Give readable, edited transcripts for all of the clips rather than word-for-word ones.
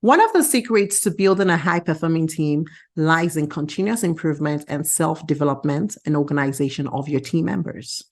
One of the secrets to building a high-performing team lies in continuous improvement and self-development and organization of your team members.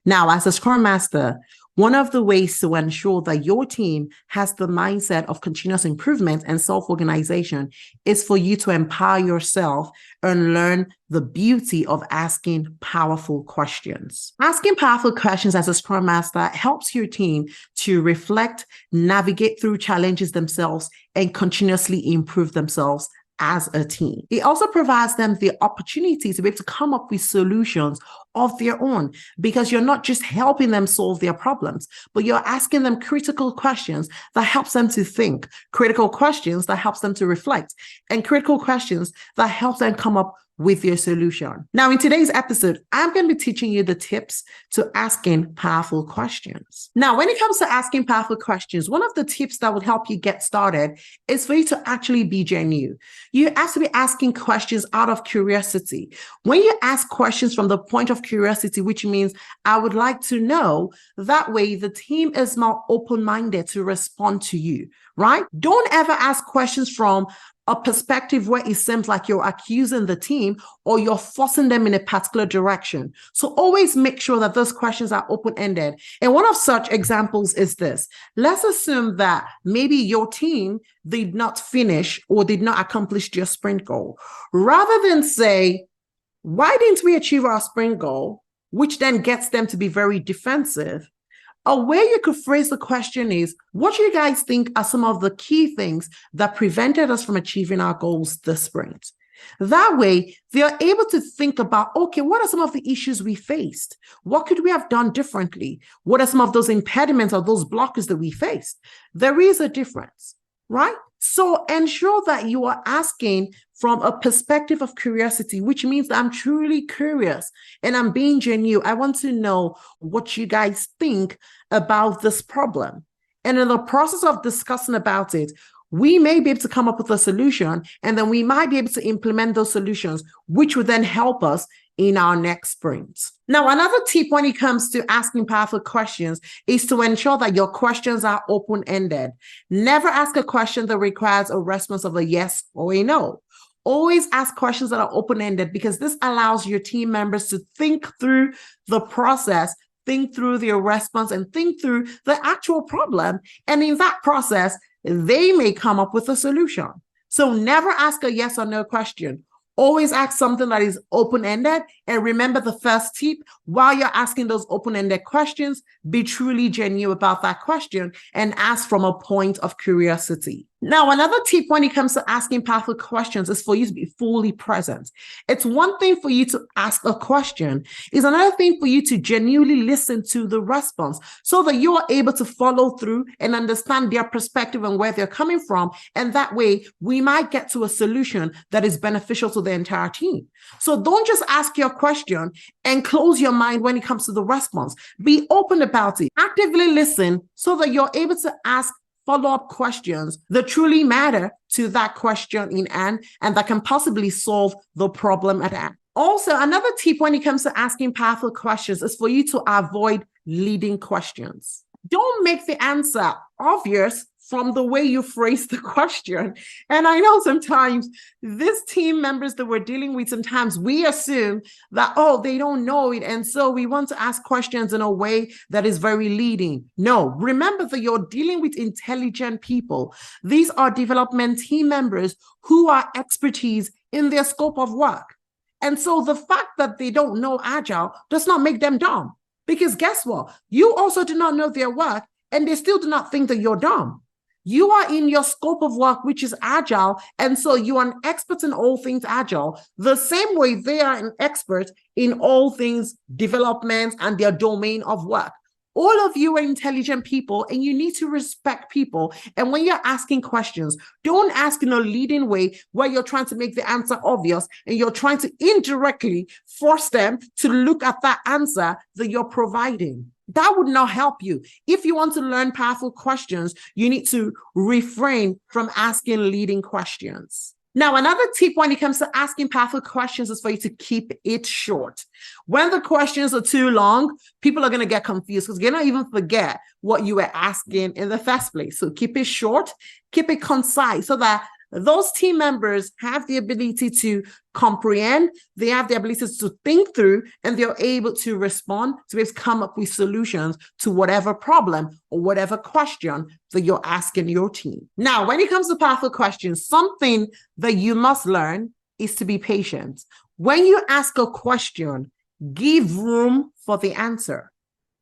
Now, as a Scrum Master, one of the ways to ensure that your team has the mindset of continuous improvement and self-organization is for you to empower yourself and learn the beauty of asking powerful questions. Asking powerful questions as a Scrum Master helps your team to reflect, navigate through challenges themselves, and continuously improve themselves as a team. It also provides them the opportunity to be able to come up with solutions of their own, because you're not just helping them solve their problems, but you're asking them critical questions that helps them to think, critical questions that helps them to reflect, and critical questions that helps them come up with your solution. Now, in today's episode, I'm going to be teaching you the tips to asking powerful questions. Now, when it comes to asking powerful questions, one of the tips that would help you get started is for you to actually be genuine. You have to be asking questions out of curiosity. When you ask questions from the point of curiosity, which means I would like to know, that way the team is more open-minded to respond to you, right? Don't ever ask questions from a perspective where it seems like you're accusing the team or you're forcing them in a particular direction. So always make sure that those questions are open-ended. And one of such examples is this. Let's assume that maybe your team did not finish or did not accomplish your sprint goal. Rather than say, why didn't we achieve our sprint goal? Which then gets them to be very defensive. A way you could phrase the question is, what do you guys think are some of the key things that prevented us from achieving our goals this sprint? That way, they're able to think about, okay, what are some of the issues we faced? What could we have done differently? What are some of those impediments or those blockers that we faced? There is a difference, right? So ensure that you are asking from a perspective of curiosity, which means that I'm truly curious and I'm being genuine. I want to know what you guys think about this problem. And in the process of discussing about it, we may be able to come up with a solution, and then we might be able to implement those solutions, which would then help us in our next sprint. Now, another tip when it comes to asking powerful questions is to ensure that your questions are open-ended. Never ask a question that requires a response of a yes or a no. Always ask questions that are open-ended, because this allows your team members to think through the process, think through their response, and think through the actual problem. And in that process, they may come up with a solution. So never ask a yes or no question. Always ask something that is open-ended. And remember the first tip, while you're asking those open-ended questions, be truly genuine about that question and ask from a point of curiosity. Now, another tip when it comes to asking powerful questions is for you to be fully present. It's one thing for you to ask a question. It's another thing for you to genuinely listen to the response so that you are able to follow through and understand their perspective and where they're coming from. And that way, we might get to a solution that is beneficial to the entire team. So don't just ask your question and close your mind when it comes to the response. Be open about it. Actively listen so that you're able to ask follow-up questions that truly matter to that question in hand and that can possibly solve the problem at hand. Also, another tip when it comes to asking powerful questions is for you to avoid leading questions. Don't make the answer obvious from the way you phrase the question. And I know sometimes these team members that we're dealing with, sometimes we assume that, oh, they don't know it. And so we want to ask questions in a way that is very leading. No, remember that you're dealing with intelligent people. These are development team members who are expertise in their scope of work. And so the fact that they don't know Agile does not make them dumb. Because guess what? You also do not know their work, and they still do not think that you're dumb. You are in your scope of work, which is Agile, and so you are an expert in all things Agile, the same way they are an expert in all things development and their domain of work. All of you are intelligent people, and you need to respect people. And when you're asking questions, don't ask in a leading way where you're trying to make the answer obvious and you're trying to indirectly force them to look at that answer that you're providing. That would not help you. If you want to learn powerful questions, you need to refrain from asking leading questions. Now, another tip when it comes to asking powerful questions is for you to keep it short. When the questions are too long, people are going to get confused because they're going to even forget what you were asking in the first place. So keep it short, keep it concise so that those team members have the ability to comprehend, they have the ability to think through, and they're able to respond, to be able to come up with solutions to whatever problem or whatever question that you're asking your team. Now, when it comes to powerful questions, something that you must learn is to be patient. When you ask a question, give room for the answer.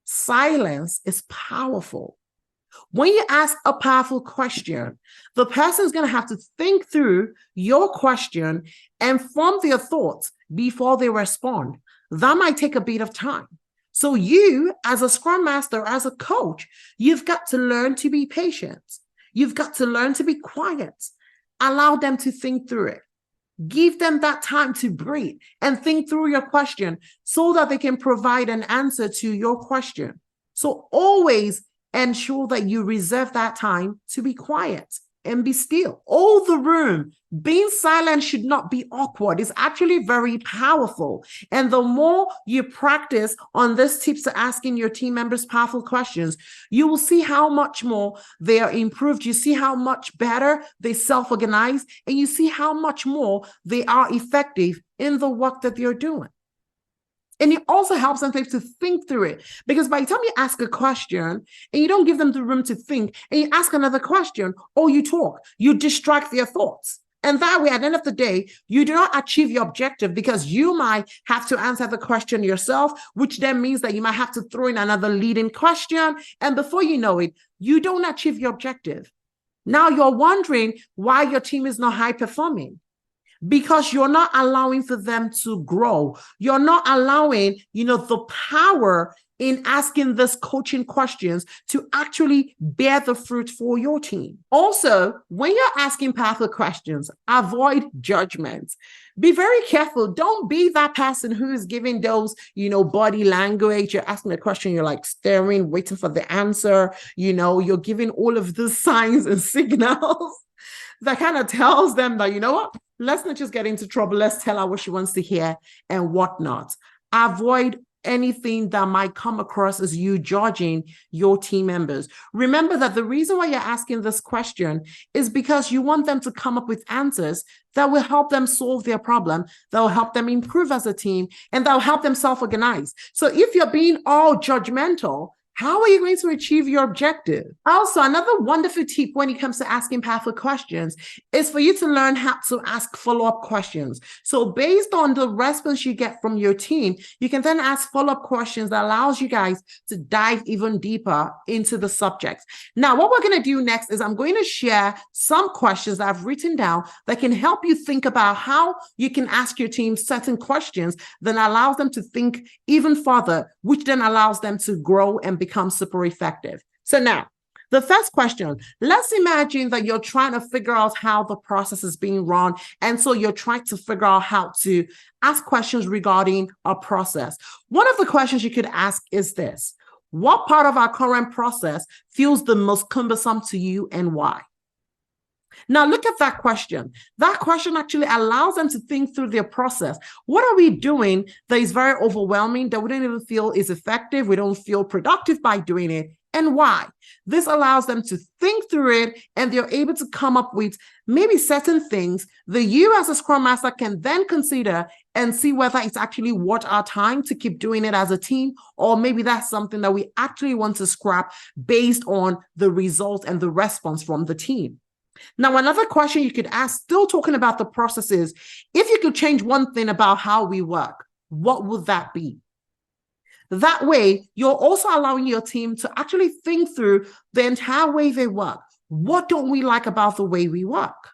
Silence is powerful. When you ask a powerful question, the person is going to have to think through your question and form their thoughts before they respond. That might take a bit of time. So you, as a Scrum Master, as a coach, you've got to learn to be patient. You've got to learn to be quiet. Allow them to think through it. Give them that time to breathe and think through your question so that they can provide an answer to your question. So always ensure that you reserve that time to be quiet and be still. Hold the room. Being silent should not be awkward. It's actually very powerful. And the more you practice on this tips to asking your team members powerful questions, you will see how much more they are improved. You see how much better they self-organize, and you see how much more they are effective in the work that they're doing. And it also helps them to think through it, because by the time you ask a question and you don't give them the room to think, and you ask another question or you talk, you distract their thoughts. And that way, at the end of the day, you do not achieve your objective, because you might have to answer the question yourself, which then means that you might have to throw in another leading question. And before you know it, you don't achieve your objective. Now you're wondering why your team is not high performing. Because you're not allowing for them to grow. You're not allowing, the power in asking this coaching questions to actually bear the fruit for your team. Also, when you're asking powerful questions, avoid judgment. Be very careful. Don't be that person who is giving those, body language. You're asking a question, you're like staring, waiting for the answer. You're giving all of the signs and signals that kind of tells them that, what? Let's not just get into trouble. Let's tell her what she wants to hear and whatnot. Avoid anything that might come across as you judging your team members. Remember that the reason why you're asking this question is because you want them to come up with answers that will help them solve their problem, that will help them improve as a team, and that will help them self-organize. So if you're being all judgmental, how are you going to achieve your objective? Also, another wonderful tip when it comes to asking powerful questions is for you to learn how to ask follow-up questions. So based on the response you get from your team, you can then ask follow-up questions that allows you guys to dive even deeper into the subject. Now, what we're going to do next is I'm going to share some questions that I've written down that can help you think about how you can ask your team certain questions that allows them to think even further, which then allows them to grow and become super effective. So now, the first question, let's imagine that you're trying to figure out how the process is being run. And so you're trying to figure out how to ask questions regarding a process. One of the questions you could ask is this: what part of our current process feels the most cumbersome to you and why? Now, look at that question. That question actually allows them to think through their process. What are we doing that is very overwhelming, that we don't even feel is effective? We don't feel productive by doing it, and why? This allows them to think through it, and they're able to come up with maybe certain things that you as a Scrum Master can then consider and see whether it's actually worth our time to keep doing it as a team, or maybe that's something that we actually want to scrap based on the results and the response from the team. Now, another question you could ask, still talking about the processes, if you could change one thing about how we work, what would that be? That way, you're also allowing your team to actually think through the entire way they work. What don't we like about the way we work?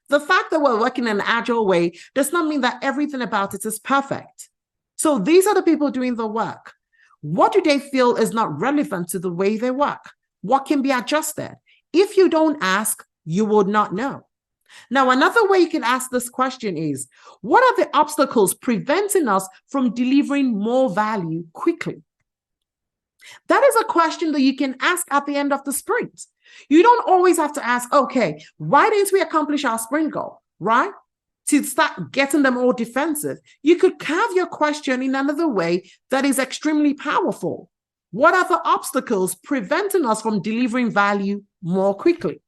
The fact that we're working in an agile way does not mean that everything about it is perfect. So these are the people doing the work. What do they feel is not relevant to the way they work? What can be adjusted? If you don't ask, you would not know. Now, another way you can ask this question is, what are the obstacles preventing us from delivering more value quickly? That is a question that you can ask at the end of the sprint. You don't always have to ask, okay, why didn't we accomplish our sprint goal, right? to start getting them all defensive. You could carve your question in another way that is extremely powerful. What are the obstacles preventing us from delivering value more quickly?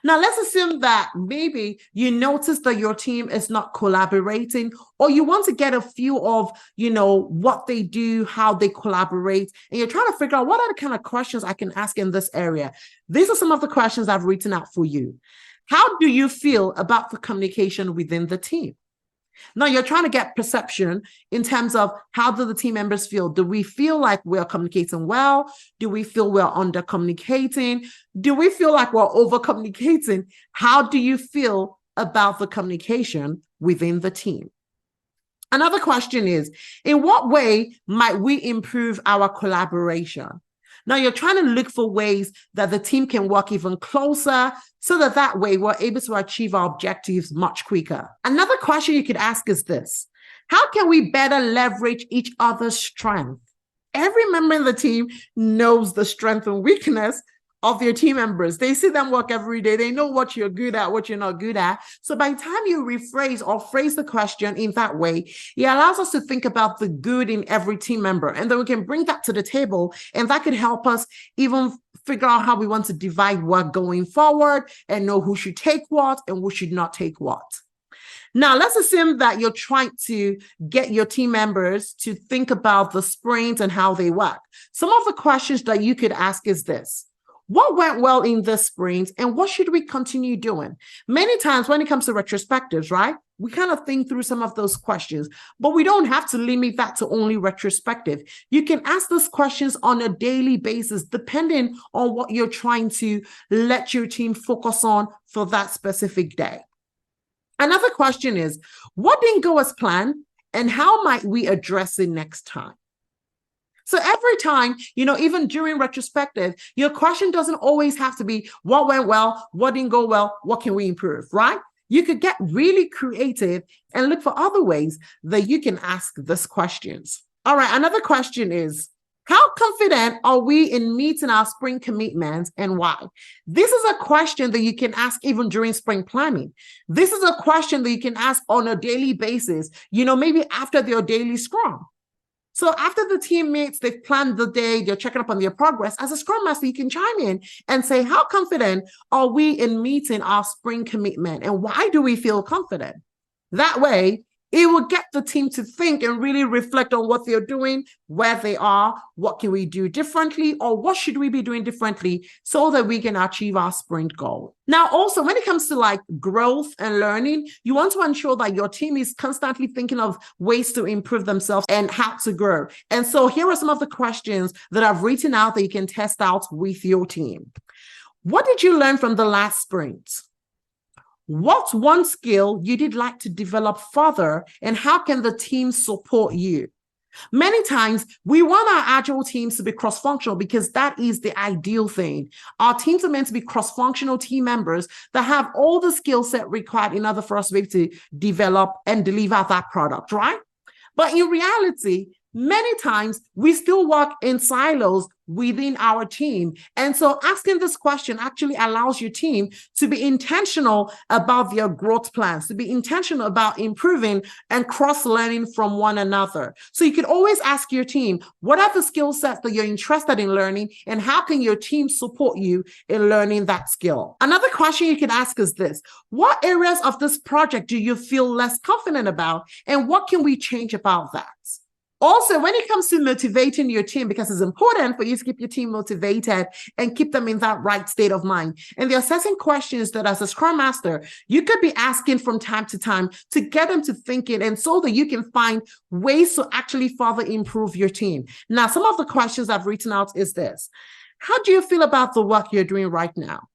Now, let's assume that maybe you notice that your team is not collaborating, or you want to get a feel of, what they do, how they collaborate, and you're trying to figure out what are the kind of questions I can ask in this area. These are some of the questions I've written out for you. How do you feel about the communication within the team? Now, you're trying to get perception in terms of how do the team members feel? Do we feel like we're communicating well? Do we feel we're under communicating? Do we feel like we're over communicating? How do you feel about the communication within the team? Another question is, in what way might we improve our collaboration? Now, you're trying to look for ways that the team can work even closer so that way we're able to achieve our objectives much quicker. Another question you could ask is this: how can we better leverage each other's strength? Every member in the team knows the strength and weakness of their team members. They see them work every day. They know what you're good at, what you're not good at. So by the time you rephrase or phrase the question in that way, it allows us to think about the good in every team member. And then we can bring that to the table, and that could help us even figure out how we want to divide work going forward and know who should take what and who should not take what. Now, let's assume that you're trying to get your team members to think about the sprint and how they work. Some of the questions that you could ask is this: what went well in this sprint and what should we continue doing? Many times when it comes to retrospectives, right, we kind of think through some of those questions, but we don't have to limit that to only retrospective. You can ask those questions on a daily basis, depending on what you're trying to let your team focus on for that specific day. Another question is, what didn't go as planned and how might we address it next time? So every time, even during retrospective, your question doesn't always have to be what went well, what didn't go well, what can we improve, right? You could get really creative and look for other ways that you can ask these questions. All right, another question is, how confident are we in meeting our sprint commitments and why? This is a question that you can ask even during sprint planning. This is a question that you can ask on a daily basis, maybe after your daily Scrum. So after the team meets, they've planned the day, they're checking up on their progress. As a Scrum Master, you can chime in and say, how confident are we in meeting our sprint commitment? And why do we feel confident? That way, it will get the team to think and really reflect on what they're doing, where they are, what can we do differently, or what should we be doing differently so that we can achieve our sprint goal. Now, also, when it comes to growth and learning, you want to ensure that your team is constantly thinking of ways to improve themselves and how to grow. And so here are some of the questions that I've written out that you can test out with your team. What did you learn from the last sprint? What's one skill you did like to develop further, and how can the team support you? Many times we want our Agile teams to be cross-functional because that is the ideal thing. Our teams are meant to be cross-functional team members that have all the skill set required in order for us to be able to develop and deliver that product, right? But in reality, many times we still work in silos within our team. And so asking this question actually allows your team to be intentional about their growth plans, to be intentional about improving and cross-learning from one another. So you can always ask your team, what are the skill sets that you're interested in learning, and how can your team support you in learning that skill? Another question you can ask is this: what areas of this project do you feel less confident about, and what can we change about that? Also, when it comes to motivating your team, because it's important for you to keep your team motivated and keep them in that right state of mind. And there are certain questions that as a Scrum Master, you could be asking from time to time to get them to think it, and so that you can find ways to actually further improve your team. Now, some of the questions I've written out is this: how do you feel about the work you're doing right now?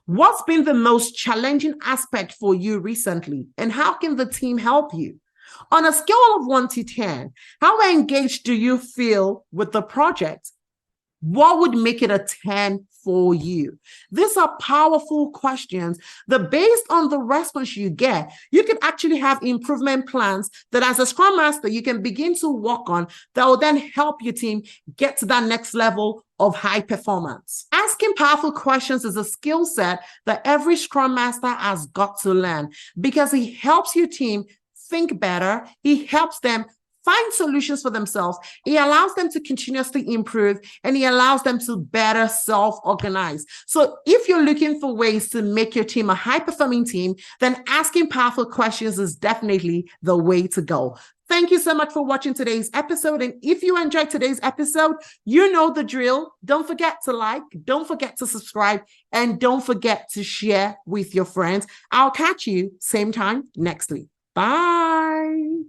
What's been the most challenging aspect for you recently, and how can the team help you? On a scale of 1 to 10, how engaged do you feel with the project? What would make it a 10 for you? These are powerful questions that, based on the response you get, you can actually have improvement plans that as a Scrum Master, you can begin to work on that will then help your team get to that next level of high performance. Asking powerful questions is a skill set that every Scrum Master has got to learn because it helps your team think better. It helps them find solutions for themselves. It allows them to continuously improve, and it allows them to better self-organize. So if you're looking for ways to make your team a high-performing team, then asking powerful questions is definitely the way to go. Thank you so much for watching today's episode. And if you enjoyed today's episode, you know the drill. Don't forget to like, don't forget to subscribe, and don't forget to share with your friends. I'll catch you same time next week. Bye.